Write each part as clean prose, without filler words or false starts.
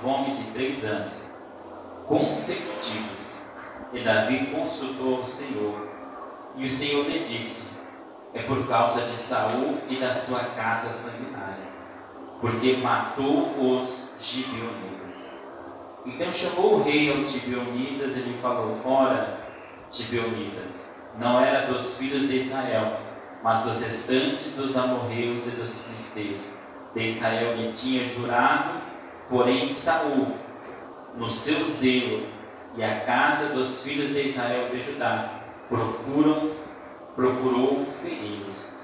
fome de 3 anos consecutivos. E Davi consultou o Senhor, e o Senhor lhe disse: é por causa de Saul e da sua casa sanguinária, porque matou os gibeonitas. Então chamou o rei aos gibeonitas e lhe falou: ora, gibeonitas, não era dos filhos de Israel, mas dos restantes dos amorreus e dos filisteus. De Israel lhe tinha jurado, porém Saul, no seu zelo, e a casa dos filhos de Israel de Judá procurou feri-los.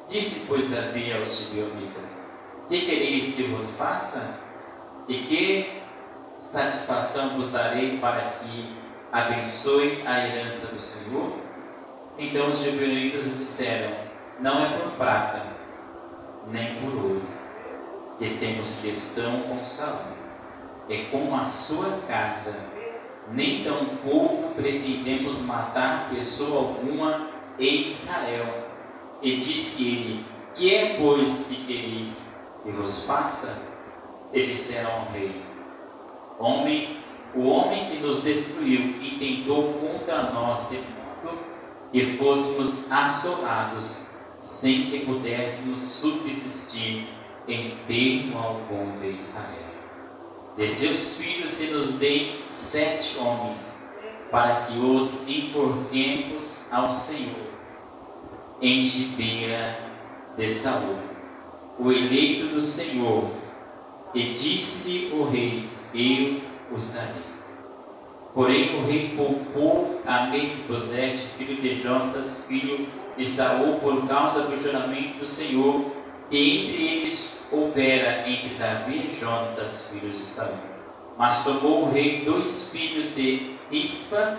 Disse, pois, Davi aos gibeonitas: que quereis que vos faça? E que satisfação vos darei para que abençoe a herança do Senhor? Então os gibeonitas disseram: não é por prata, nem por ouro, que temos questão com Saul, é com a sua casa, nem tampouco pretendemos matar pessoa alguma em Israel. E disse ele: que é, pois, que quereis que vos faça? E disseram ao rei: o homem que nos destruiu e tentou contra nós de modo que fôssemos assolados, sem que pudéssemos subsistir em termo algum de Israel. De seus filhos se nos deem 7 homens, para que os importemos ao Senhor, em Gibeá de Saul, o eleito do Senhor. E disse-lhe o rei: eu os darei. Porém o rei poupou a Mefibosete, filho de Jonatas, filho de Saul, por causa do juramento do Senhor, que entre eles houvera entre Davi e Jonatas, filhos de Saul. Mas tomou o rei 2 filhos de Rispa,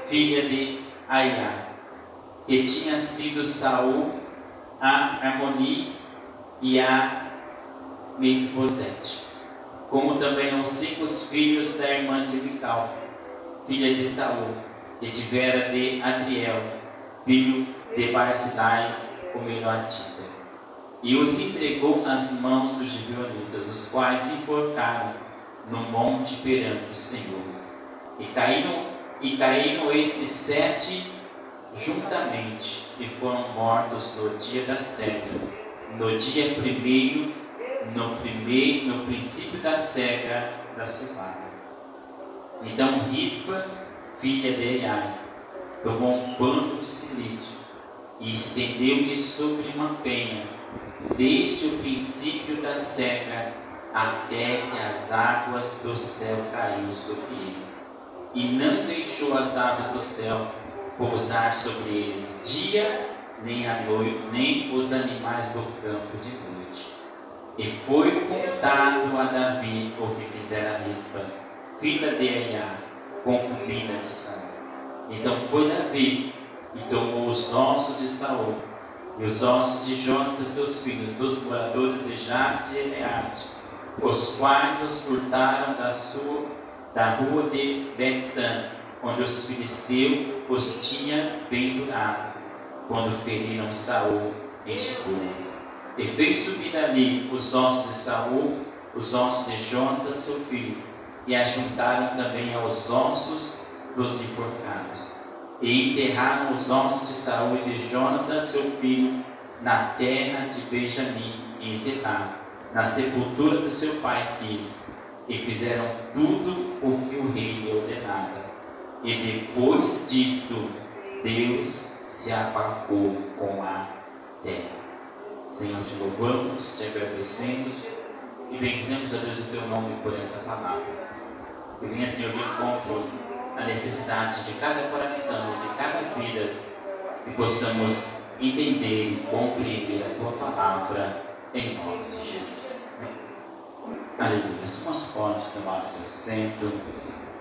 filha de Aiá, que tinha sido Saul, a Armoni e a Mefibosete, como também os 5 filhos da irmã de Mical, filha de Saul, que tivera de Adriel, filho de Barzilai, o Meloatita, e os entregou nas mãos dos gibeonitas, os quais enforcaram no monte perante o Senhor. E caíram esses 7 juntamente, e foram mortos no dia da cega, no dia primeiro, no princípio da cega da cevada. Então Rispa, filha de Aiá, tomou um pano de silício e estendeu-lhe sobre uma penha, desde o princípio da cega até que as águas do céu caíram sobre eles, e não deixou as aves do céu pousar sobre eles dia nem à noite, nem os animais do campo de noite. E foi contado a Davi o que fizera Rispa, filha de Aiá, concubina de Saul. Então foi Davi e tomou os ossos de Saul e os ossos de Jonatas, seus filhos, dos moradores de Jabes de Gileade, os quais os furtaram da rua de Bet-san, onde os filisteus os tinham pendurado, quando feriram Saul em Gibeá. E fez subir dali os ossos de Saul, os ossos de Jonatas, seu filho, e ajuntaram também aos ossos dos enforcados. E enterraram os ossos de Saul e de Jonatas, seu filho, na terra de Benjamim, em Zelá, na sepultura do seu pai Quis, e fizeram tudo o que o rei lhe ordenara. E depois disto, Deus se apagou com a terra. Senhor, te louvamos, te agradecemos e bendizemos a Deus o teu nome por esta palavra. Que venha, Senhor, de encontro a necessidade de cada coração, de cada vida, que possamos entender e compreender a tua palavra em nome de Jesus. Aleluia. Somos fortes, tomar seu assento,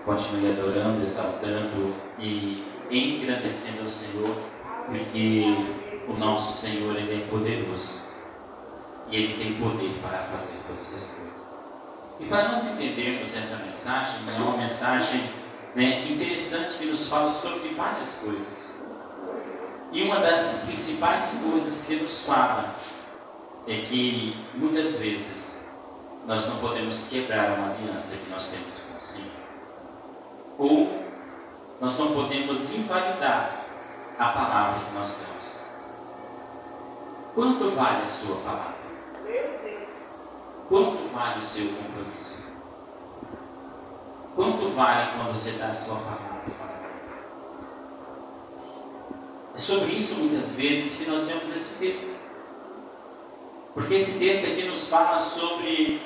continue adorando, exaltando e engrandecendo o Senhor, porque o nosso Senhor, Ele é poderoso e Ele tem poder para fazer todas as coisas. E para nós entendermos essa mensagem, é uma mensagem interessante que nos fala sobre várias coisas. E uma das principais coisas que nos fala é que muitas vezes nós não podemos quebrar uma aliança que nós temos com o Senhor. Ou nós não podemos invalidar a palavra que nós temos. Quanto vale a sua palavra? Meu Deus. Quanto vale o seu compromisso? Quanto vale quando você dá a sua palavra? É sobre isso muitas vezes que nós vemos esse texto. Porque esse texto aqui nos fala sobre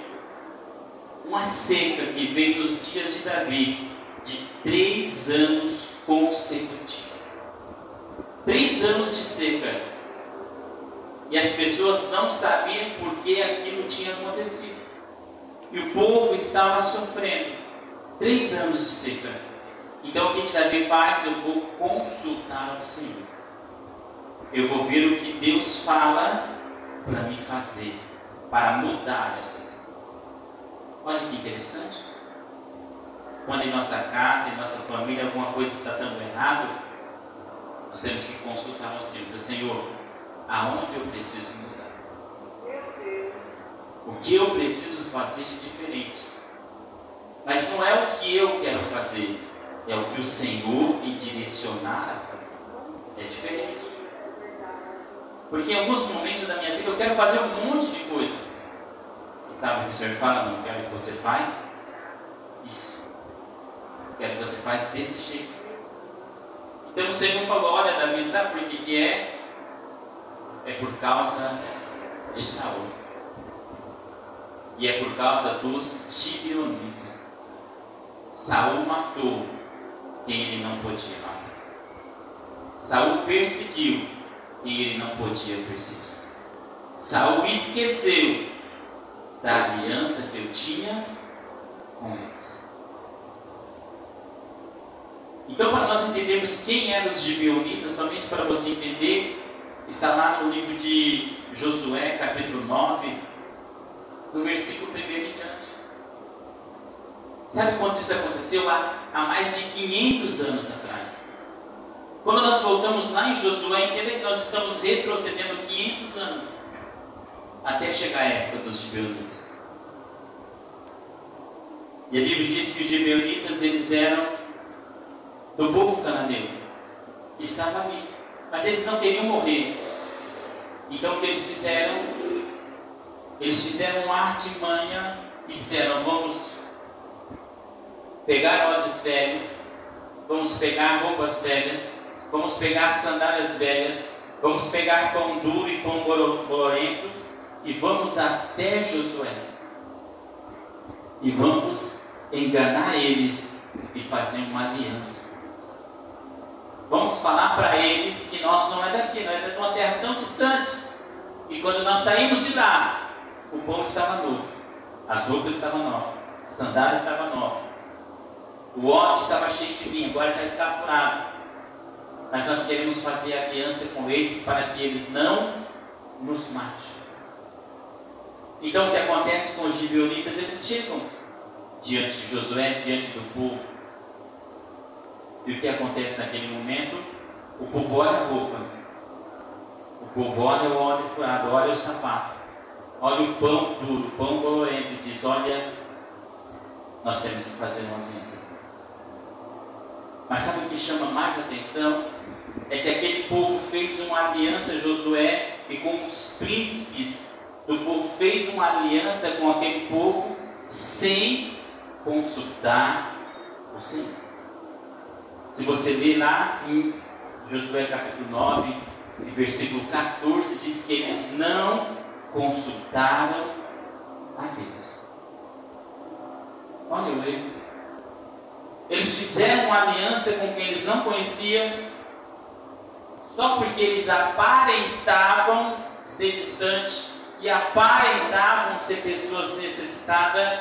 uma seca que veio nos dias de Davi, de 3 anos consecutivos. 3 anos de seca. E as pessoas não sabiam por que aquilo tinha acontecido. E o povo estava sofrendo. 3 anos de seca. Então o que Davi faz? Eu vou consultar ao Senhor. Eu vou ver o que Deus fala para me fazer, para mudar essa situação. Olha que interessante. Quando em nossa casa, em nossa família, alguma coisa está dando errado, nós temos que consultar ao Senhor. Dizer, Senhor, aonde eu preciso mudar? Meu Deus. O que eu preciso fazer de diferente? Mas não é o que eu quero fazer, é o que o Senhor me direcionar a fazer. É diferente. Porque em alguns momentos da minha vida eu quero fazer um monte de coisa. E sabe o que o Senhor fala? Não quero que você faz isso. Quero que você faz desse jeito. Então o Senhor falou, olha Davi, sabe por que é? É por causa de Saul. E é por causa dos gibeonitas. Saul matou quem ele não podia matar. Saul perseguiu quem ele não podia perseguir. Saul esqueceu da aliança que eu tinha com eles. Então, para nós entendermos quem eram os gibeonitas, somente para você entender, está lá no livro de Josué, capítulo 9, no versículo 1 em diante. Sabe quando isso aconteceu? Há mais de 500 anos atrás. Quando nós voltamos lá em Josué, entenda que nós estamos retrocedendo 500 anos até chegar a época dos gibeonitas. E a Bíblia diz que os gibeonitas, eles eram do povo cananeu, que estava ali, mas eles não queriam morrer. Então o que eles fizeram? Eles fizeram uma artimanha e disseram, vamos pegar odres velhos, vamos pegar roupas velhas, vamos pegar sandálias velhas, vamos pegar pão duro e pão bolorento e vamos até Josué. E vamos enganar eles e fazer uma aliança. Vamos falar para eles que nós não é daqui, nós é de uma terra tão distante. E quando nós saímos de lá, o pão estava novo, as roupas estavam novas, a sandália estava nova, o óleo estava cheio de vinho, agora já está furado. Mas nós queremos fazer aliança com eles para que eles não nos matem. Então o que acontece com os gibeonitas? Eles chegam diante de Josué, diante do povo. E o que acontece naquele momento? O povo olha a roupa, o povo olha o óleo furado, olha o sapato, olha o pão duro, o pão bolorento e diz, olha, nós temos que fazer uma aliança com eles. Mas sabe o que chama mais atenção? É que aquele povo fez uma aliança, Josué, e com os príncipes do povo fez uma aliança com aquele povo sem consultar o Senhor. Se você ler lá em Josué capítulo 9, versículo 14, diz que eles não consultaram a Deus. Olha o erro. Eles fizeram uma aliança com quem eles não conheciam, só porque eles aparentavam ser distantes e aparentavam ser pessoas necessitadas,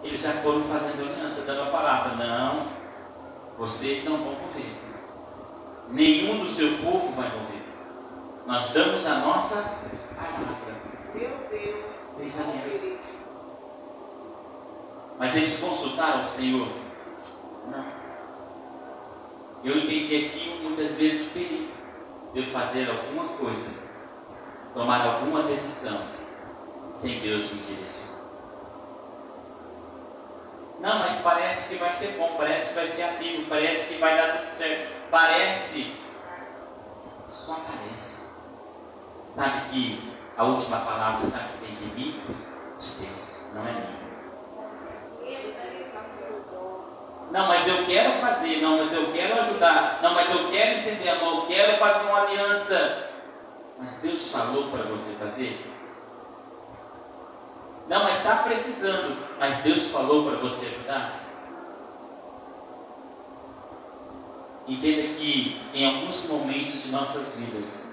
eles já foram fazendo aliança, dando a palavra, não, vocês não vão morrer, nenhum do seu povo vai morrer, nós damos a nossa palavra. Meu Deus. Fez aliança. Mas eles consultaram o Senhor? Não. Eu entendi aqui muitas vezes o perigo de eu fazer alguma coisa, tomar alguma decisão sem Deus me direcionar. Não, mas parece que vai ser bom, parece que vai ser amigo, parece que vai dar tudo certo. Parece. Só parece. Sabe que a última palavra, sabe que vem de mim? De Deus, não é minha. Não, mas eu quero fazer, não, mas eu quero ajudar, não, mas eu quero estender a mão, eu quero fazer uma aliança. Mas Deus falou para você fazer? Não, mas está precisando, mas Deus falou para você ajudar? Entenda que em alguns momentos de nossas vidas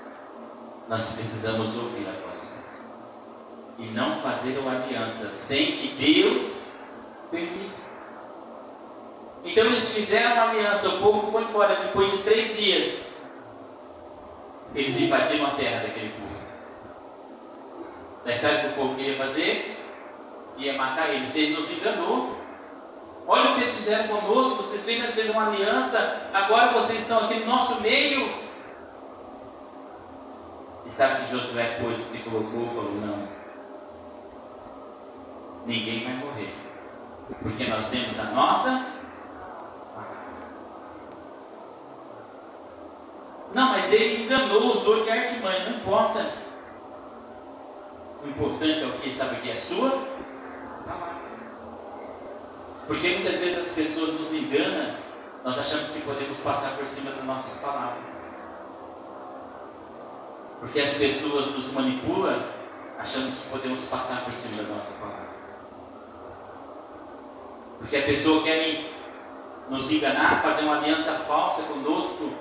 nós precisamos ouvir a voz de Deus e não fazer uma aliança sem que Deus permita. Então eles fizeram uma aliança, o povo foi embora depois de 3 dias. Eles invadiram a terra daquele povo. Daí sabe o que o povo queria fazer? Ia matar eles. Vocês nos enganou. Olha o que vocês fizeram conosco, vocês fizeram uma aliança, agora vocês estão aqui no nosso meio. E sabe que Josué depois se colocou e falou, não, ninguém vai morrer, porque nós temos a nossa. Não, mas ele enganou, usou de artimanha, não importa. O importante é o que, sabe o que é sua? Porque muitas vezes as pessoas nos enganam, nós achamos que podemos passar por cima das nossas palavras. Porque as pessoas nos manipulam, achamos que podemos passar por cima das nossas palavras. Porque a pessoa quer nos enganar, fazer uma aliança falsa conosco.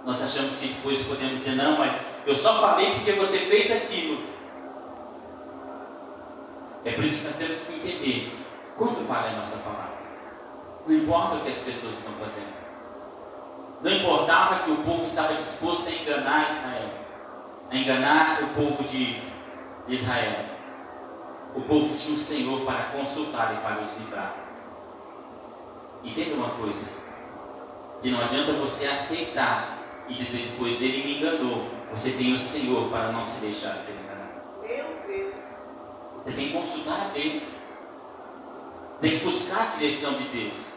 Nós achamos que depois podemos dizer, não, mas eu só falei porque você fez aquilo. É por isso que nós temos que entender quando para a nossa palavra. Não importa o que as pessoas estão fazendo. Não importava que o povo estava disposto a enganar Israel, a enganar o povo de Israel. O povo tinha o Senhor para consultar e para os livrar. Entenda uma coisa, que não adianta você aceitar e dizer depois, ele me enganou. Você tem o Senhor para não se deixar ser enganado. Meu Deus. Você tem que consultar a Deus. Você tem que buscar a direção de Deus.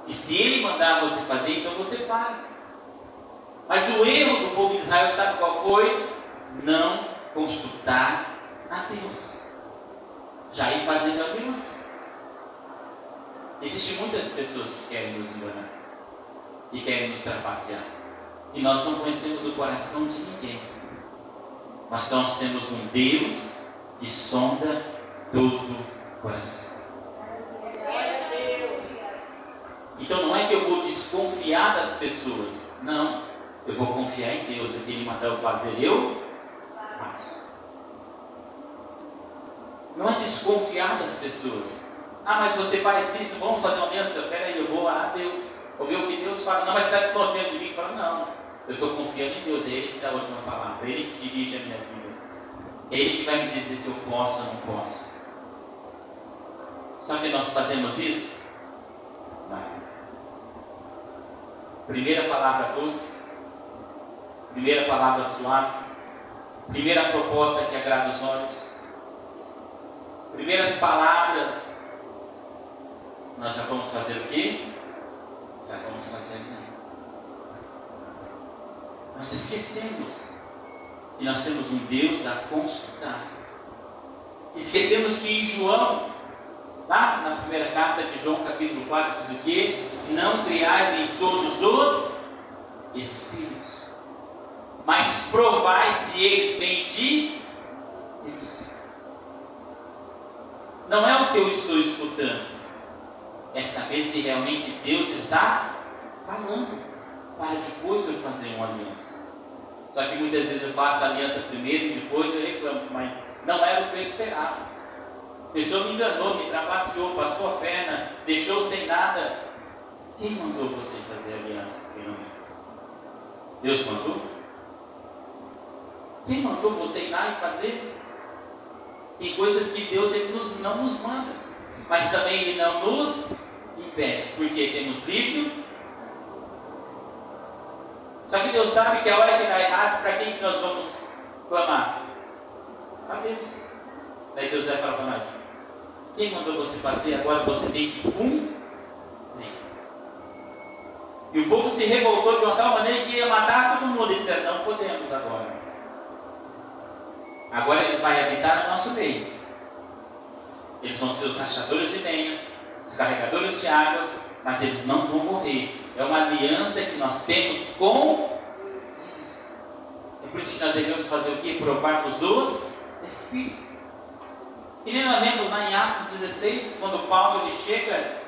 E se Ele mandar você fazer, então você faz. Mas o erro do povo de Israel, sabe qual foi? Não consultar a Deus. Já ir fazendo aliança. Existem muitas pessoas que querem nos enganar, que querem nos trapacear. E nós não conhecemos o coração de ninguém. Mas nós temos um Deus que sonda todo o coração. Então não é que eu vou desconfiar das pessoas. Não. Eu vou confiar em Deus. O que Ele mandou fazer, eu faço. Não é desconfiar das pessoas. Ah, mas você faz isso, vamos fazer uma aliança? Espera aí, eu vou orar a Deus. Ouvir o que Deus fala. Não, mas está desconfiando de mim? Fala, não. Eu estou confiando em Deus. É Ele que dá a última palavra. É Ele que dirige a minha vida. É Ele que vai me dizer se eu posso ou não posso. Só que nós fazemos isso? Não. Primeira palavra doce. Primeira palavra suave. Primeira proposta que agrada os olhos. Primeiras palavras. Nós já vamos fazer o quê? Já vamos fazer isso. Nós esquecemos que nós temos um Deus a consultar. Esquecemos que em João, lá na primeira carta de João, capítulo 4, diz o quê? Não criais em todos os espíritos, mas provai se eles vêm de Deus. Não é o que eu estou escutando, é saber se realmente Deus está falando, para depois eu fazer uma aliança. Só que muitas vezes eu faço a aliança primeiro e depois eu reclamo, mas não era o que eu esperava. A pessoa me enganou, me trapaceou, passou a perna, deixou sem nada. Quem mandou você fazer aliança primeiro? Deus mandou? Quem mandou você ir lá e fazer? Tem coisas que Deus ele não nos manda, mas também Ele não nos impede, porque temos livre. Só que Deus sabe que a hora que dá errado, para quem que nós vamos clamar? A Deus. Daí Deus vai falar para nós, Quem mandou você fazer? Agora você tem que cumprir. E o povo se revoltou de uma tal maneira que ia matar todo mundo. E disseram, não podemos agora. Agora eles vão habitar no nosso meio. Eles vão ser os rachadores de lenhas, os carregadores de águas, mas eles não vão morrer. É uma aliança que nós temos com eles. É por isso que nós devemos fazer o quê? Provar-nos dos Espíritos. E nem nós lemos lá em Atos 16, quando Paulo ele chega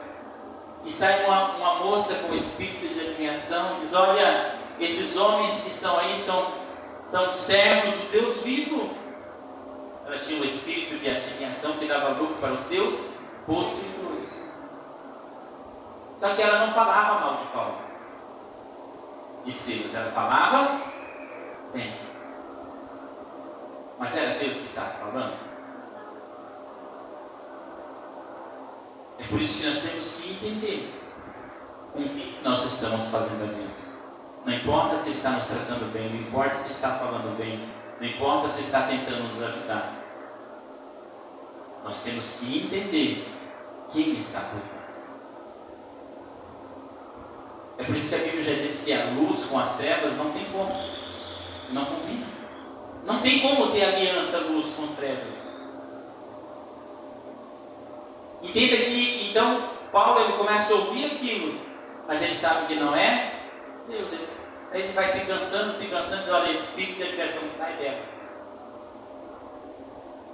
e sai uma moça com espírito de adivinhação, diz, olha, esses homens que são aí são servos do Deus vivo. Ela tinha um espírito de adivinhação que dava lucro para os seus possuidores. Só que ela não falava mal de Paulo e Silas, ela falava bem. Mas era Deus que estava falando. É por isso que nós temos que entender com que nós estamos fazendo aliança. Não importa se está nos tratando bem, não importa se está falando bem, não importa se está tentando nos ajudar. Nós temos que entender quem está por trás. É por isso que a Bíblia já diz que a luz com as trevas não tem como. Não combina. Não tem como ter aliança luz com trevas. Entenda que, então, Paulo ele começa a ouvir aquilo, mas ele sabe que não é Deus. Ele vai se cansando, diz, olha, espírito de adivinhação, sai dela.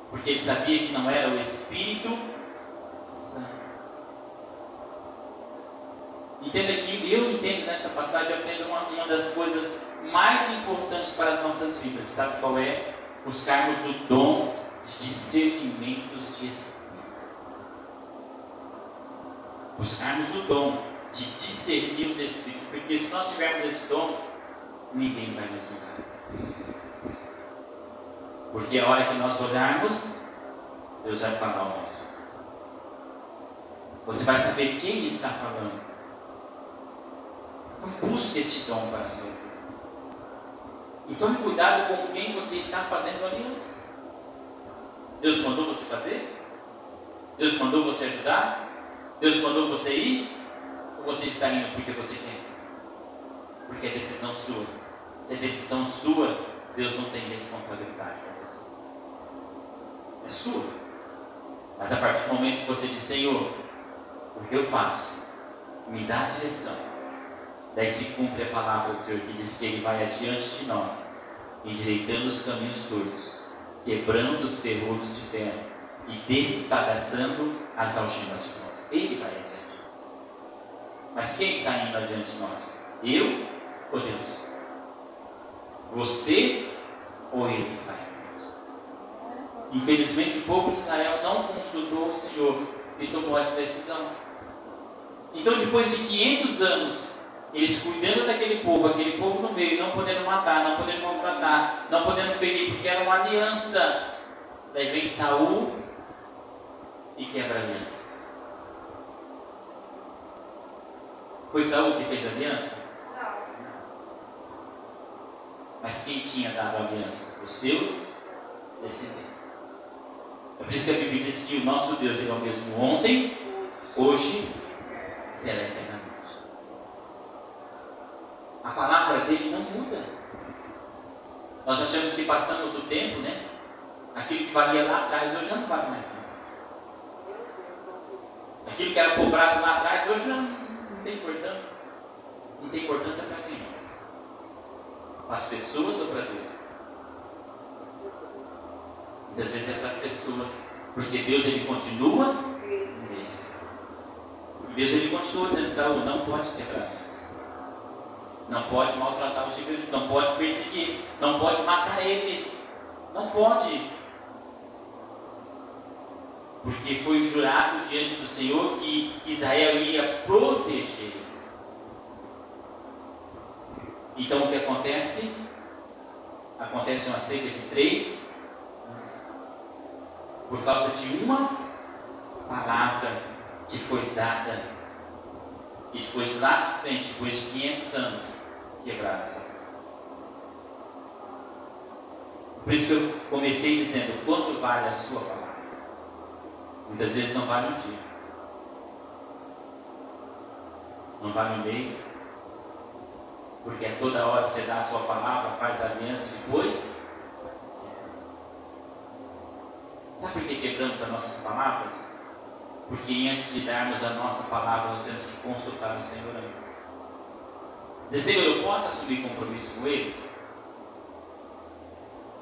Porque ele sabia que não era o Espírito Santo. Entenda que eu entendo nessa passagem, eu aprendo uma das coisas mais importantes para as nossas vidas. Sabe qual é? Buscarmos o dom de discernimentos de Espírito. Buscarmos o dom de discernir os Espíritos. Porque se nós tivermos esse dom, ninguém vai nos enganar. Porque a hora que nós olharmos, Deus vai falar o nosso coração. Você vai saber quem está falando. Então busque esse dom para a sua vida. E tome cuidado com quem você está fazendo aliança. Deus mandou você fazer? Deus mandou você ajudar? Deus mandou você ir? Ou você está indo porque você quer? Porque é decisão sua. Se é decisão sua, Deus não tem responsabilidade com você. É sua. Mas a partir do momento que você diz, Senhor, o que eu faço? Me dá a direção. Daí se cumpre a palavra do Senhor que diz que Ele vai adiante de nós, endireitando os caminhos tortos, quebrando os ferrolhos de ferro e despedaçando as algemas de nós. Ele vai adiante de nós. Mas quem está indo adiante de nós? Eu ou Deus? Você ou Ele vai adiante? Infelizmente o povo de Israel não consultou o Senhor e tomou essa decisão. Então depois de 500 anos, eles cuidando daquele povo no meio, não podendo matar, não podendo maltratar, não podendo ferir, porque era uma aliança. Daí vem Saul e quebra a aliança. Foi Saul que fez a aliança? Não. Mas quem tinha dado a aliança? Os seus descendentes. É por isso que a Bíblia diz que o nosso Deus é o mesmo ontem, hoje, será eternamente. A palavra dele não muda. Nós achamos que passamos o tempo, né? Aquilo que valia lá atrás, hoje já não vale mais nada. Aquilo que era cobrado lá atrás, hoje não tem importância. Não tem importância para quem? Para as pessoas ou para Deus? Muitas vezes é para as pessoas. Porque Deus ele continua nisso. Deus ele continua dizendo, Saul, não pode quebrar isso. Não pode maltratar os gigantes, não pode perseguir eles, não pode matar eles, não pode. Porque foi jurado diante do Senhor que Israel ia proteger eles. Então o que acontece? Acontece uma seca de 3 por causa de uma palavra que foi dada. E depois lá na frente, depois de 500 anos, quebraram essa palavra. Por isso que eu comecei dizendo, quanto vale a sua palavra? Muitas vezes não vale um dia, não vale um mês, porque a toda hora você dá a sua palavra, faz a aliança e depois. Sabe por que quebramos as nossas palavras? Porque antes de darmos a nossa palavra, nós temos que consultar o Senhor antes. Dizer, Senhor, eu posso assumir compromisso com Ele?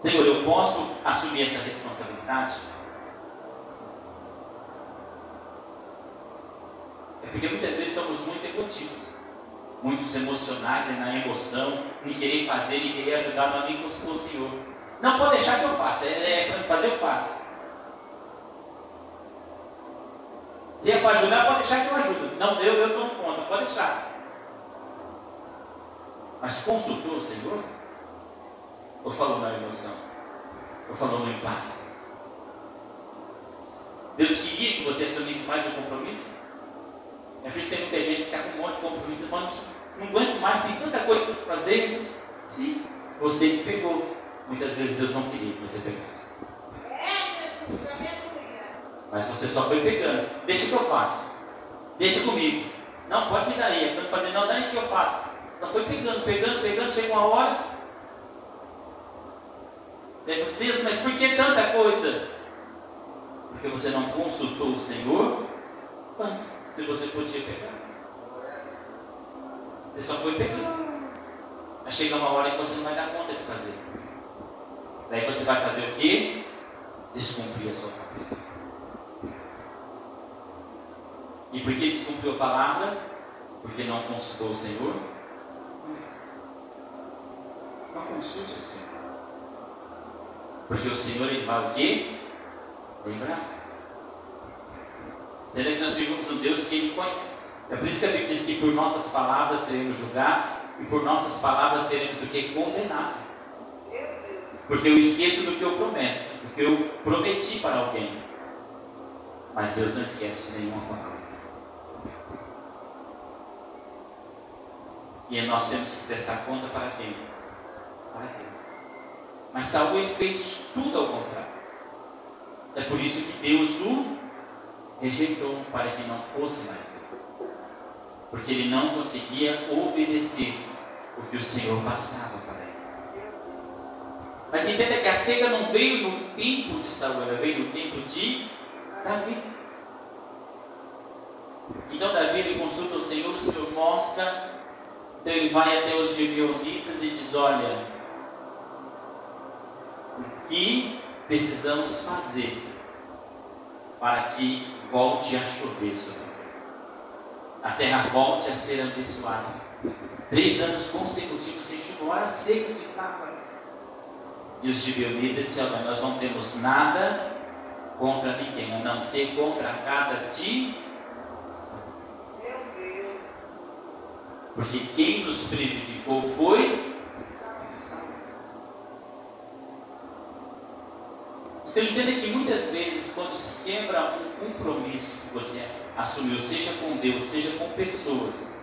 Senhor, eu posso assumir essa responsabilidade? É porque muitas vezes somos muito emotivos, muitos emocionais, na emoção, em querer fazer, em querer ajudar, mas nem consultou o Senhor. Não, pode deixar que eu faço, para me fazer eu faço. Se é para ajudar, pode deixar que eu ajudo. Não deu, eu tomo conta, pode deixar. Mas consultou o Senhor? Ou falou na emoção? Ou falou no impacto? Deus queria que você assumisse mais um compromisso? É por isso que tem muita gente que está com um monte de compromisso, mas não aguento mais, tem tanta coisa para fazer. Sim, você que pegou. Muitas vezes Deus não queria que você pegasse. Jesus, aleluia. Mas você só foi pegando. Deixa que eu faço. Deixa comigo. Não, pode me dar aí. É para fazer, não, daí que eu faço. Só foi pegando. Chega uma hora. Deus, mas por que tanta coisa? Porque você não consultou o Senhor antes, se você podia pegar. Você só foi pegando. Aí chega uma hora que você não vai dar conta de fazer. Daí você vai fazer o quê? Descumprir a sua palavra. E por que descumpriu a palavra? Porque não consultou o Senhor? Não consulte o Senhor. Porque o Senhor, Ele vai o quê? Lembrar. Entendeu que nós vivemos um Deus que Ele conhece. É por isso que a Bíblia diz que por nossas palavras seremos julgados e por nossas palavras seremos do que? Condenados. Porque eu esqueço do que eu prometo, do que eu prometi para alguém. Mas Deus não esquece de nenhuma palavra. E nós temos que prestar conta para quem? Para Deus. Mas Saul fez tudo ao contrário. É por isso que Deus o rejeitou, para que não fosse mais Deus. Porque ele não conseguia obedecer o que o Senhor passava para ele. Mas entenda que a seca não veio no tempo de Saul, ela veio no tempo de Davi. Então Davi, ele consulta o Senhor mostra. Então ele vai até os gibeonitas e diz, olha, o que precisamos fazer para que volte a chover sobre a terra, volte a ser abençoada. 3 anos consecutivos sem chuva, olha a seca que estava. E os gibeonitas disseram, olha, nós não temos nada contra ninguém, a não ser contra a casa de porque quem nos prejudicou foi Saul. Então entenda que muitas vezes quando se quebra um compromisso que você assumiu, seja com Deus, seja com pessoas,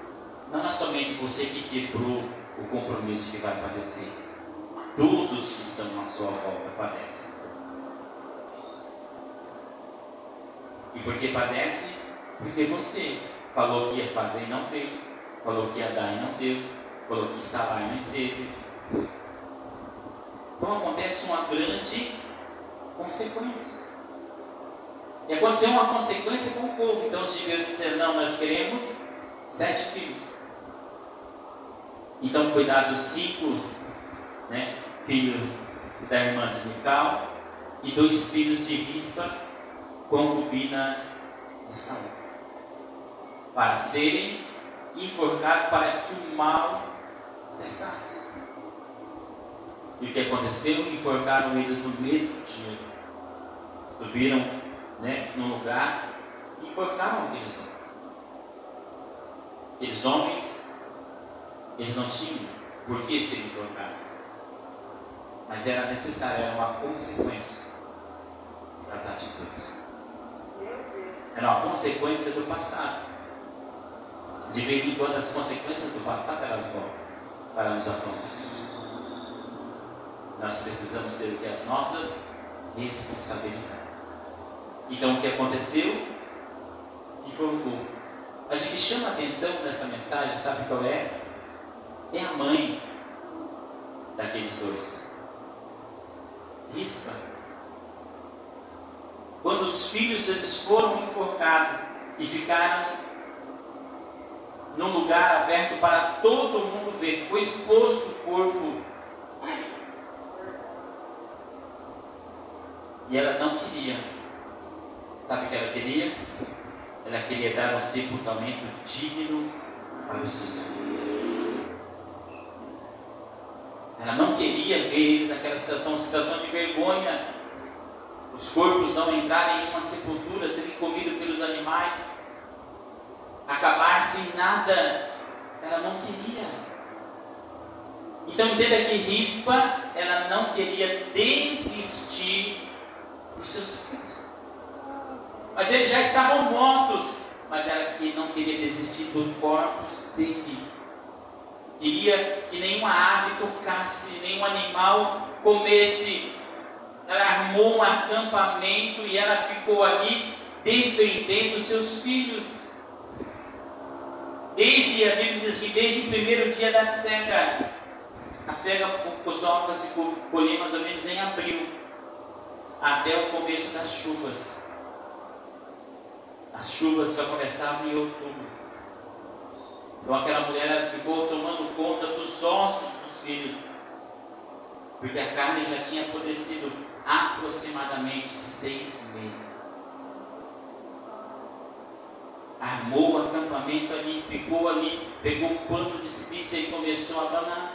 não é somente você que quebrou o compromisso que vai padecer. Todos que estão à sua volta padecem. E por que padece? Porque você falou que ia fazer e não fez. Falou que ia dar e não deu, falou que estava e não esteve. Então acontece uma grande consequência. E aconteceu uma consequência com o povo. Então os gibeonitas disseram, não, nós queremos 7 filhos. Então foi dado 5 filhos da irmã de Mical e 2 filhos de Rispa, concubina de Saul, para serem enforcado para que o mal cessasse. E o que aconteceu? Enforcaram eles no mesmo dia. Subiram no lugar e enforcaram aqueles homens. Aqueles homens, eles não tinham por que ser enforcados. Mas era necessário, era uma consequência das atitudes. Era uma consequência do passado. De vez em quando as consequências do passado elas voltam para nos afrontar. Nós precisamos ter o que? As nossas responsabilidades. Então o que aconteceu? Enforcou. Mas o que chama a atenção nessa mensagem, sabe qual é? É a mãe daqueles dois. Rispa. Quando os filhos eles foram enforcados e ficaram num lugar aberto para todo mundo ver, foi exposto o corpo. E ela não queria. Sabe o que ela queria? Ela queria dar um sepultamento digno para os seus filhos. Ela não queria ver eles naquela situação de vergonha. Os corpos não entrarem em uma sepultura, serem comidos pelos animais, acabar sem nada. Ela não queria. Então entenda que Rispa, ela não queria desistir dos seus filhos. Mas eles já estavam mortos, mas ela que não queria desistir dos corpos dele. Queria que nenhuma ave tocasse, nenhum animal comesse. Ela armou um acampamento e ela ficou ali defendendo seus filhos. A Bíblia diz que desde o primeiro dia da seca, a seca costumava se colher mais ou menos em abril, até o começo das chuvas. As chuvas só começavam em outubro. Então aquela mulher ficou tomando conta dos ossos dos filhos, porque a carne já tinha apodrecido aproximadamente 6 meses. Armou o acampamento ali, ficou ali, pegou um pano de civícia e começou a abanar.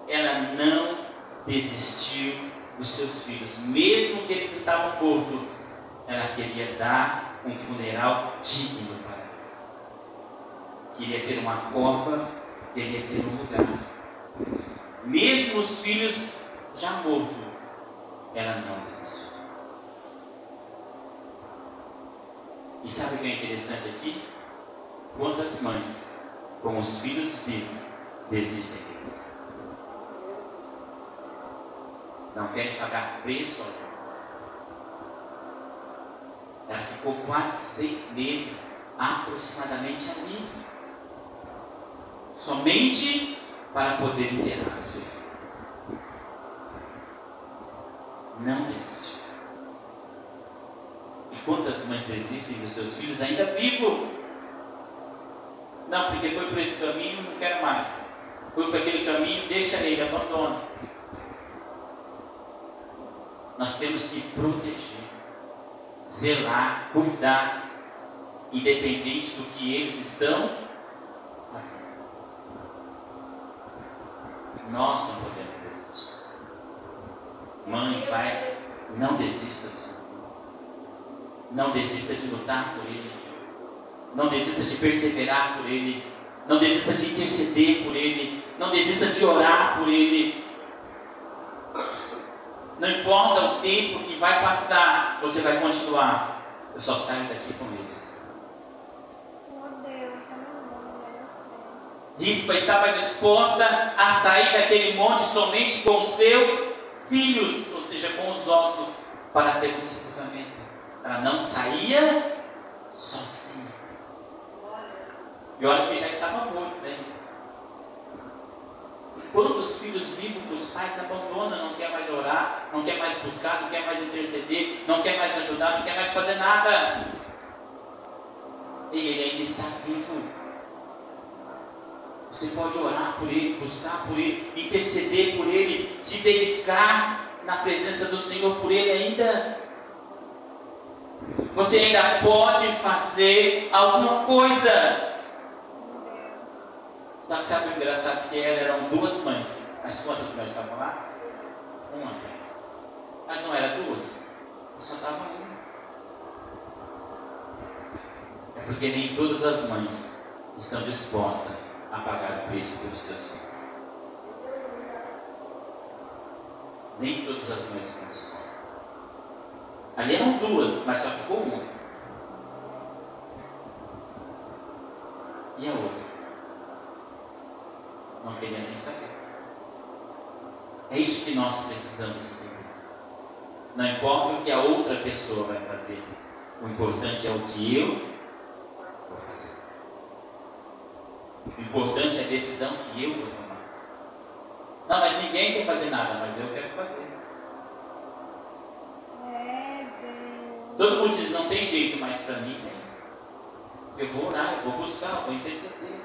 Ela não desistiu dos seus filhos, mesmo que eles estavam mortos. Ela queria dar um funeral digno para eles. Queria ter uma cova, queria ter um lugar. Mesmo os filhos já mortos, ela não desistiu. E sabe o que é interessante aqui? Quantas mães, com os filhos vivos, desistem deles? Não querem pagar preço. Ela ficou quase 6 meses aproximadamente ali, somente para poder enterrar o seu filho. Não desistiu. E quantas mães desistem dos seus filhos ainda vivos? Não, porque foi por esse caminho, não quero mais. Foi por aquele caminho, deixa ele, abandona. Nós temos que proteger, zelar, cuidar, independente do que eles estão fazendo. Nós não podemos desistir. Mãe, pai, não desista do Senhor. Não desista de lutar por Ele. Não desista de perseverar por Ele. Não desista de interceder por Ele. Não desista de orar por Ele. Não importa o tempo que vai passar, você vai continuar. Eu só saio daqui com eles. Rispa estava disposta a sair daquele monte somente com seus filhos, ou seja, com os ossos, para ter um sepultamento. Ela não saía sozinha. E olha que já estava morto, né? Quantos filhos vivos que os pais abandonam, não quer mais orar, não quer mais buscar, não quer mais interceder, não quer mais ajudar, não quer mais fazer nada. E ele ainda está vivo. Você pode orar por ele, buscar por ele, interceder por ele, se dedicar na presença do Senhor por ele ainda. Você ainda pode fazer alguma coisa. Só que sabe o engraçado que eram 2 mães. Mas quantas mães estavam lá? Uma vez. Mas não era 2. Só estava uma. É porque nem todas as mães estão dispostas a pagar o preço pelos seus filhos. Nem todas as mães estão dispostas. Ali eram 2, mas só ficou uma. E a outra? Não queria nem saber. É isso que nós precisamos entender. Não importa o que a outra pessoa vai fazer. O importante é o que eu vou fazer. O importante é a decisão que eu vou tomar. Não, mas ninguém quer fazer nada, mas eu quero fazer. Todo mundo diz, não tem jeito mais para mim, né? Eu vou orar, eu vou buscar, eu vou interceder.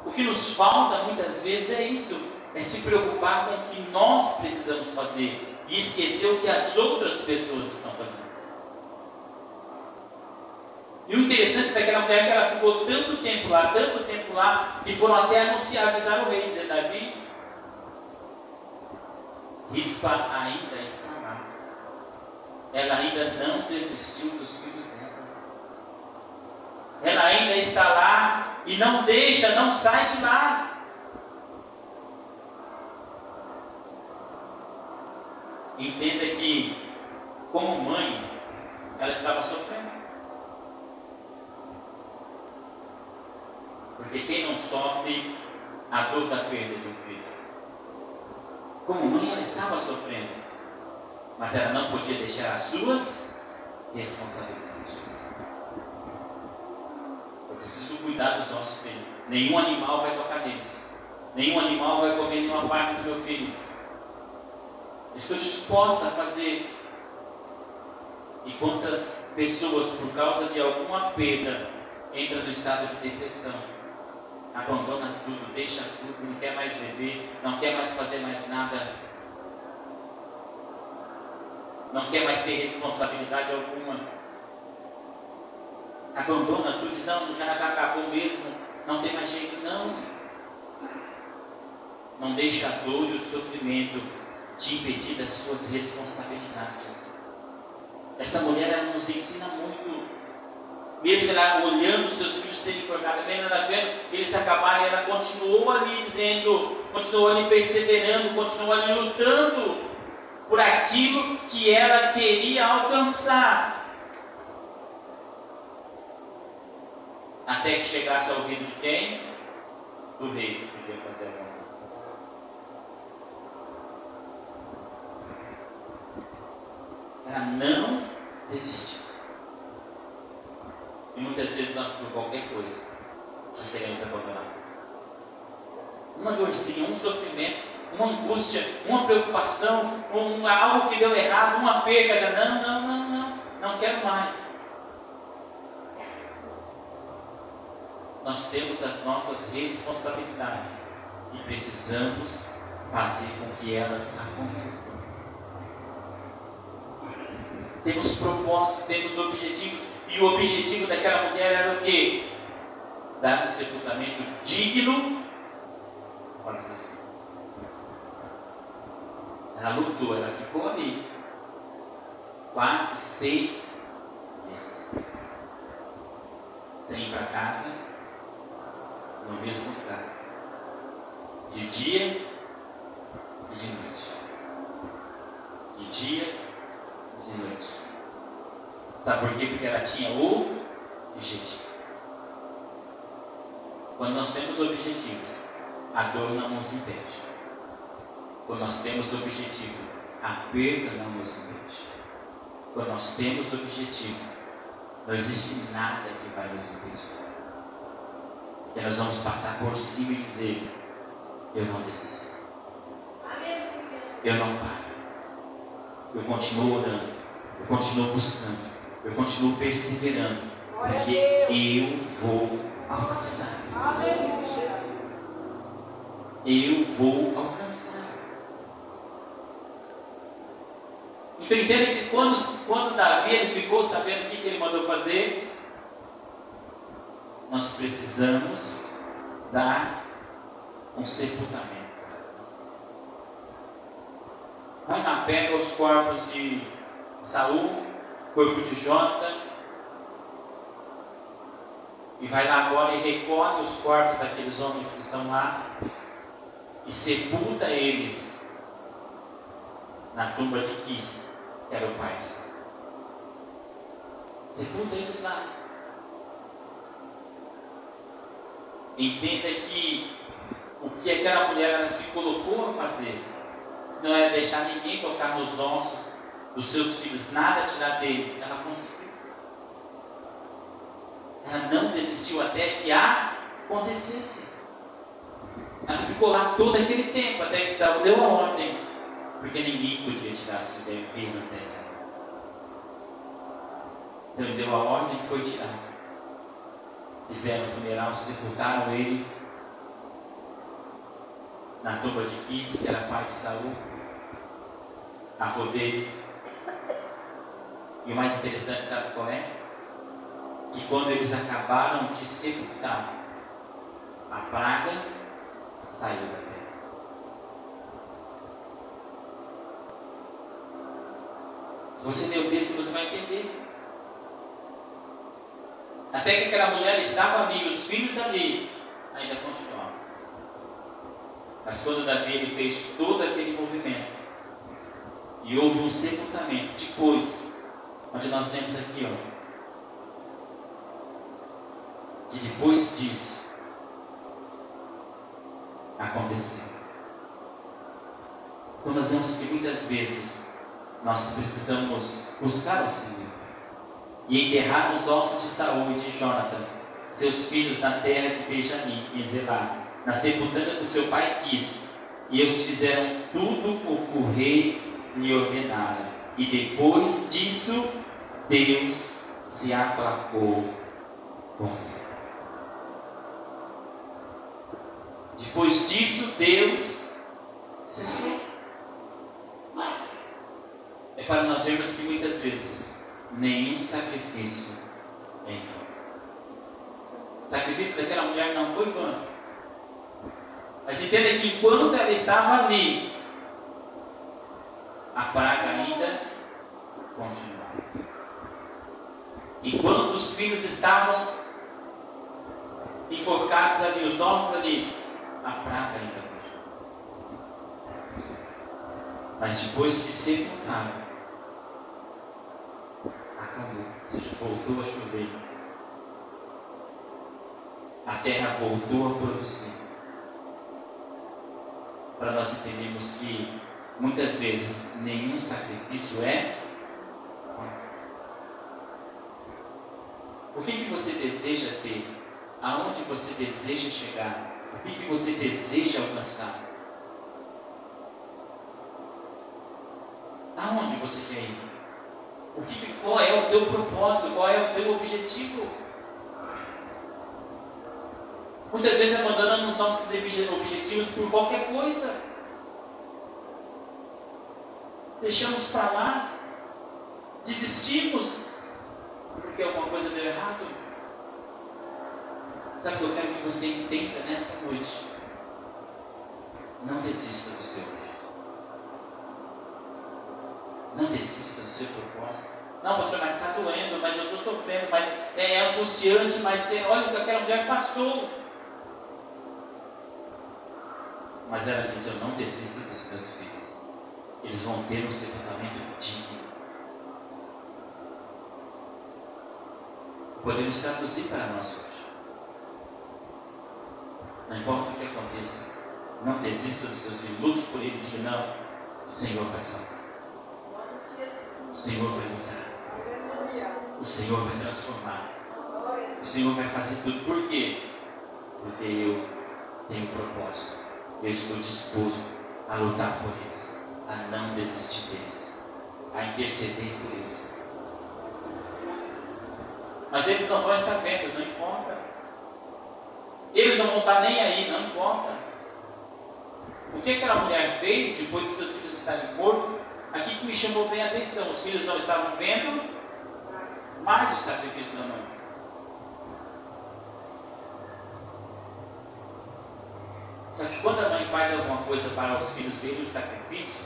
O que nos falta muitas vezes é isso, é se preocupar com o que nós precisamos fazer e esquecer o que as outras pessoas estão fazendo. E o interessante daquela mulher é que ela ficou tanto tempo lá, que foram até avisar o rei, dizer, Davi, Rispa ainda está lá. Ela ainda não desistiu dos filhos dela. Ela ainda está lá e não deixa, não sai de lá. Entenda que, como mãe, ela estava sofrendo. Porque quem não sofre a dor da perda de um filho? Como mãe, ela estava sofrendo. Mas ela não podia deixar as suas responsabilidades. Eu preciso cuidar dos nossos filhos. Nenhum animal vai tocar neles. Nenhum animal vai comer nenhuma parte do meu filho. Estou disposta a fazer. E quantas pessoas, por causa de alguma perda, entram no estado de depressão, abandona tudo, deixa tudo, não quer mais beber, não quer mais fazer mais nada, não quer mais ter responsabilidade alguma, abandona tudo, diz, não, já acabou mesmo, não tem mais jeito, não deixa a dor e o sofrimento te impedir das suas responsabilidades. Essa mulher, ela nos ensina muito. Mesmo ela olhando seus filhos serem cortados, vendo, eles acabarem, ela continuou ali dizendo, continuou ali perseverando, continuou ali lutando por aquilo que ela queria alcançar. Até que chegasse ao ouvido de quem? Do rei, que veio fazer alguma coisa. Ela não desistiu. E muitas vezes nós, por qualquer coisa, nós queremos abandonar. Uma dorzinha, um sofrimento, uma angústia, uma preocupação, algo que deu errado, uma perda, já não quero mais. Nós temos as nossas responsabilidades e precisamos fazer com que elas aconteçam. Temos propósito, temos objetivos. E o objetivo daquela mulher era o quê? Dar um sepultamento digno. Olha isso. Ela lutou, ela ficou ali quase 6 meses sem ir para casa, no mesmo lugar, de dia e de noite, de dia e de noite. Sabe por quê? Porque ela tinha o objetivo. Quando nós temos objetivos, a dor não nos impede. Quando nós temos objetivo, a perda não nos impede. Quando nós temos objetivo, não existe nada que vai nos impedir. Porque nós vamos passar por cima e dizer, eu não desisto. Eu não paro. Eu continuo orando. Eu continuo buscando. Eu continuo perseverando, porque eu vou alcançar. Eu vou alcançar. Então entenda que quando Davi ele ficou sabendo o que ele mandou fazer, nós precisamos dar um sepultamento. Vai na pega os corpos de Saul, corpo de Jonathan, e vai lá agora e recolhe os corpos daqueles homens que estão lá e sepulta eles na tumba de Quis, que era o pai de Saul. Sepulta eles lá. Entenda que o que aquela mulher ela se colocou a fazer não era deixar ninguém tocar nos ossos dos seus filhos, nada tirar deles. Ela conseguiu. Ela não desistiu até que acontecesse. Ela ficou lá todo aquele tempo, até que Saul deu a ordem, porque ninguém podia tirar se der pena dessa. Então ele deu a ordem e foi tirar. Fizeram o funeral, sepultaram ele na tumba de Quis, que era pai de Saul, avô deles. E o mais interessante, sabe qual é? Que quando eles acabaram de sepultar, a praga saiu da terra. Se você ler o texto, você vai entender. Até que aquela mulher estava ali, os filhos ali, ainda continuavam. Mas quando Davi ele fez todo aquele movimento, e houve um sepultamento, depois, onde nós temos aqui, ó, que depois disso aconteceu. Então nós vemos que muitas vezes nós precisamos buscar o Senhor e enterrar os ossos de Saul e de Jonathan, seus filhos, na terra de Benjamim, em Zelá, na sepultura que o seu pai quis. E eles fizeram tudo o que o rei lhe ordenara. E depois disso, Deus se aplacou com ele. Depois disso, Deus cessou. É para nós vermos que muitas vezes nenhum sacrifício é em vão. O sacrifício daquela mulher não foi vão. Mas entenda que enquanto ela estava ali, a praga ainda continuava. Enquanto os filhos estavam enforcados ali, os ossos ali, a praga ainda continuava. Mas depois que sepultaram, acabou, voltou a chover, a terra voltou a produzir. Para nós entendermos que muitas vezes nenhum sacrifício é. O que você deseja ter? Aonde você deseja chegar? O que você deseja alcançar? Aonde você quer ir? Qual é o teu propósito? Qual é o teu objetivo? Muitas vezes abandonamos nossos objetivos por qualquer coisa. Deixamos para lá. Desistimos porque alguma coisa deu errado. Sabe o que eu quero que você entenda nesta noite? Não desista do seu objetivo. Não desista do seu propósito. Não, pastor, mas está doendo, mas eu estou sofrendo, mas é angustiante, mas olha o que aquela mulher passou. Mas ela diz, eu não desisto dos meus filhos. Eles vão ter um sepultamento digno. Podemos traduzir para nós hoje. Não importa o que aconteça, não desista dos seus filhos, lute por ele e diga, não, o Senhor vai salvar. O Senhor vai mudar. O Senhor vai transformar. O Senhor vai fazer tudo. Por quê? Porque eu tenho um propósito. Eu estou disposto a lutar por eles, a não desistir deles, a interceder por eles. Mas eles não vão estar vendo, não importa. Eles não vão estar nem aí, não importa. O que aquela mulher fez depois dos seus filhos estarem mortos? Aqui que me chamou bem a atenção. Os filhos não estavam vendo, mas o sacrifício da mãe. Só que quando a mãe faz alguma coisa para os filhos verem o sacrifício,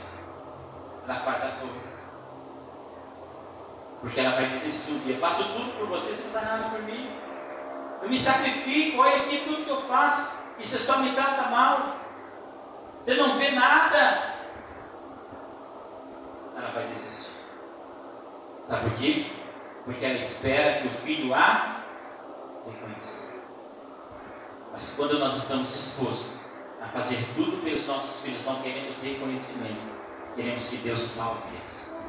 ela faz a toa. Porque ela vai desistir um dia. Faço tudo por você, você não faz nada por mim. Eu me sacrifico, olha aqui tudo que eu faço, e você só me trata mal. Você não vê nada. Ela vai desistir. Sabe por quê? Porque ela espera que o filho a reconheça. Mas quando nós estamos dispostos a fazer tudo pelos nossos filhos, não queremos reconhecimento, Queremos que Deus salve eles,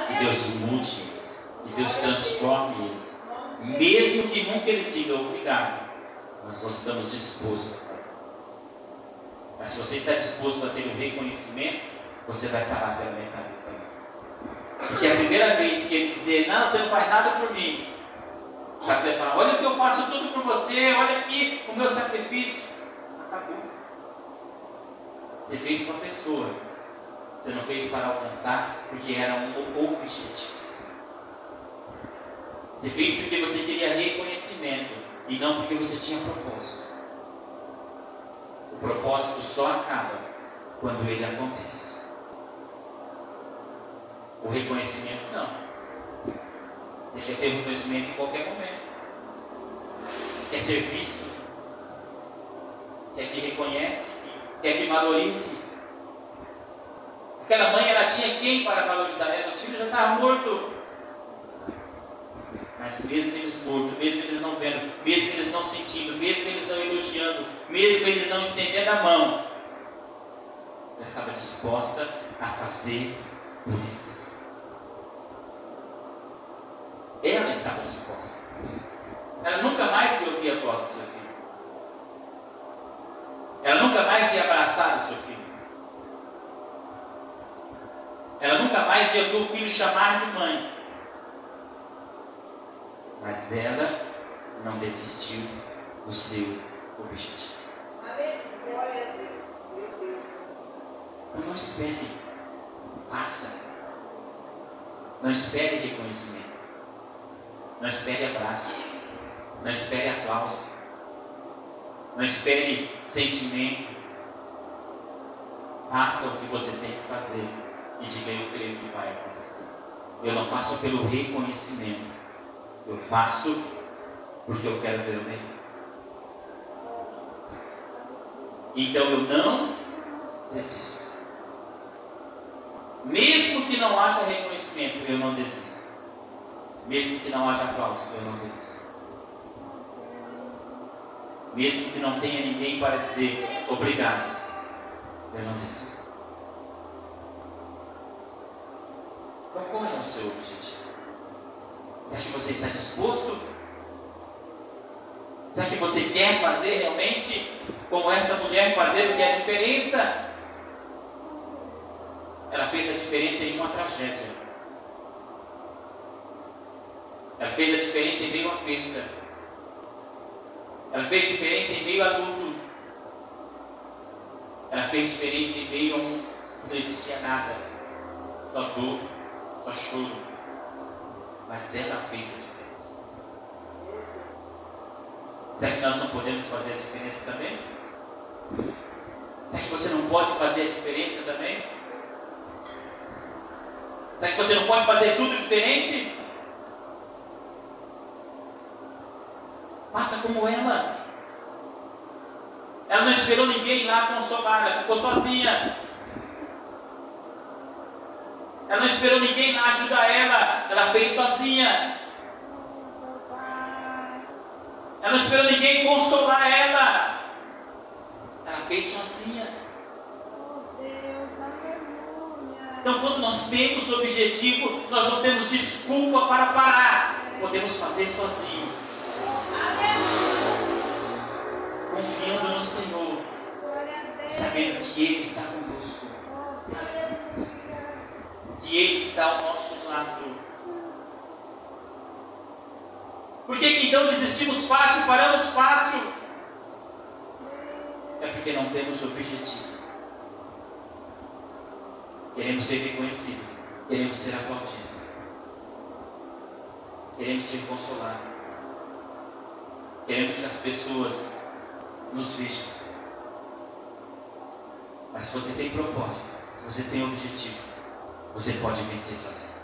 que Deus mude eles, que Deus transforme eles. Mesmo que nunca eles digam obrigado, nós não estamos dispostos a fazer. Mas se você está disposto a ter um reconhecimento, você vai parar pela metade do caminho. Porque a primeira vez que ele dizer, não, você não faz nada por mim, você vai falar, olha que eu faço tudo por você, olha aqui o meu sacrifício. Acabou. Você fez com a pessoa, você não fez para alcançar, porque era um objetivo. Você fez porque você queria reconhecimento e não porque você tinha propósito. O propósito só acaba quando ele acontece. O reconhecimento não. Você quer ter reconhecimento em qualquer momento. Quer ser visto. Quer que reconhece. Quer que valorize. Aquela mãe, ela tinha quem para valorizar ela? Os filhos já estavam mortos. Mas mesmo eles mortos, mesmo eles não vendo, mesmo eles não sentindo, mesmo eles não elogiando, mesmo eles não estendendo a mão, ela estava disposta a fazer por eles. Ela estava disposta. Ela nunca mais ia ouvir a voz do seu filho. Ela nunca mais ia abraçar o seu filho. Ela nunca mais ia ouvir o filho chamar de mãe. Mas ela não desistiu do seu objetivo. Então não espere, faça. Não espere reconhecimento. Não espere abraço. Não espere aplauso. Não espere sentimento. Faça o que você tem que fazer e diga: eu creio que vai acontecer. Eu não faço pelo reconhecimento. Eu faço porque eu quero ver o melhor. Então eu não desisto. Mesmo que não haja reconhecimento, eu não desisto. Mesmo que não haja aplauso, eu não desisto. Mesmo que não tenha ninguém para dizer obrigado, eu não desisto. Então qual é o seu objetivo? Você acha que você está disposto? Você acha que você quer fazer realmente como esta mulher fazer o que é a diferença? Ela fez a diferença em uma tragédia. Ela fez a diferença em meio à perda. Ela fez diferença em meio a luto. Ela fez diferença em meio a não existia nada. Só dor, só choro. Mas ela fez a diferença. Será que nós não podemos fazer a diferença também? Será que você não pode fazer a diferença também? Será que você não pode fazer tudo diferente? Faça como ela. Ela não esperou ninguém lá consolar, ela ficou sozinha. Ela não esperou ninguém lá ajudar ela fez sozinha. Ela não esperou ninguém consolar ela fez sozinha. Então, quando nós temos objetivo, nós não temos desculpa para parar. Podemos fazer sozinho. Confiando no Senhor, sabendo que Ele está conosco, que Ele está ao nosso lado. Por que então desistimos fácil, paramos fácil? É porque não temos objetivo. Queremos ser reconhecidos, queremos ser aplaudidos, queremos ser consolados, queremos que as pessoas nos vejam. Mas se você tem propósito, se você tem objetivo, você pode vencer sozinho.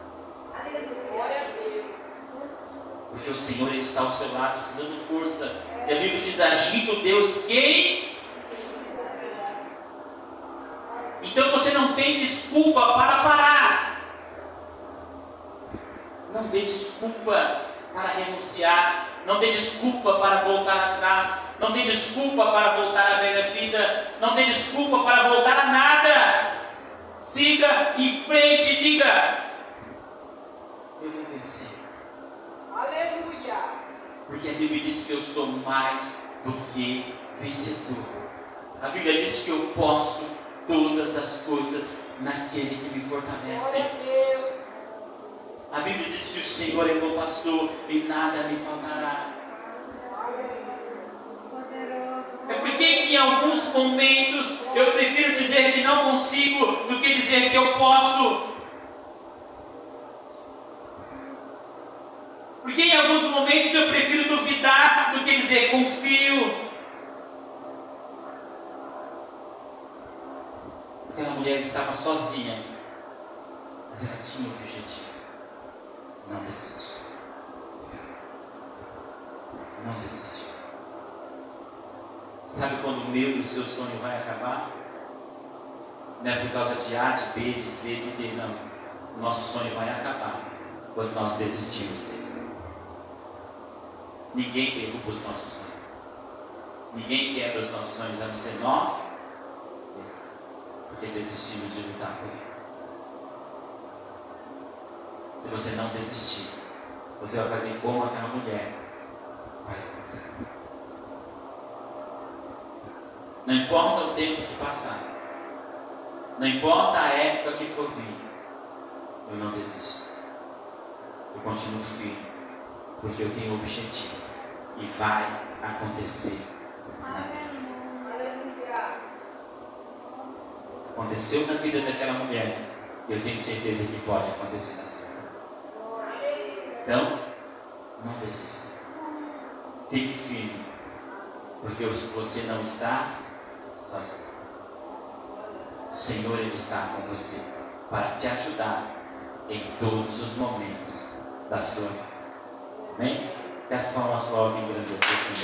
Porque o Senhor Ele está ao seu lado, te dando força. E a Bíblia diz: agindo Deus, quem? Então você não tem desculpa para parar. Não dê desculpa para renunciar. Não dê desculpa para voltar atrás. Não dê desculpa para voltar à velha vida. Não dê desculpa para voltar a nada. Siga em frente e diga: eu vou vencer. Aleluia. Porque a Bíblia diz que eu sou mais do que vencedor. A Bíblia diz que eu posso todas as coisas naquele que me fortalece. Glória a Deus. A Bíblia diz que o Senhor é meu pastor e nada me faltará. É porque em alguns momentos eu prefiro dizer que não consigo do que dizer que eu posso. Porque em alguns momentos eu prefiro duvidar do que dizer confio. Aquela mulher estava sozinha, mas ela tinha um objetivo. Não desistiu. Não desistiu. Sabe quando o meu e o seu sonho vai acabar? Não é por causa de A, de B, de C, de D, não. O nosso sonho vai acabar quando nós desistimos dele. Ninguém derruba os nossos sonhos. Ninguém quebra os nossos sonhos, a não ser nós, porque desistimos de lutar por eles. Se você não desistir, você vai fazer como aquela mulher. Vai acontecer. Não importa o tempo que passar, não importa a época que for vir, eu não desisto. Eu continuo firme, porque eu tenho um objetivo e vai acontecer. Aleluia. Aconteceu na vida daquela mulher, e eu tenho certeza que pode acontecer na sua. Então, não desista. Fique firme, porque você não está sozinho. O Senhor, Ele está com você para te ajudar em todos os momentos da sua vida. Amém? Que as palmas podem engrandecer o Senhor.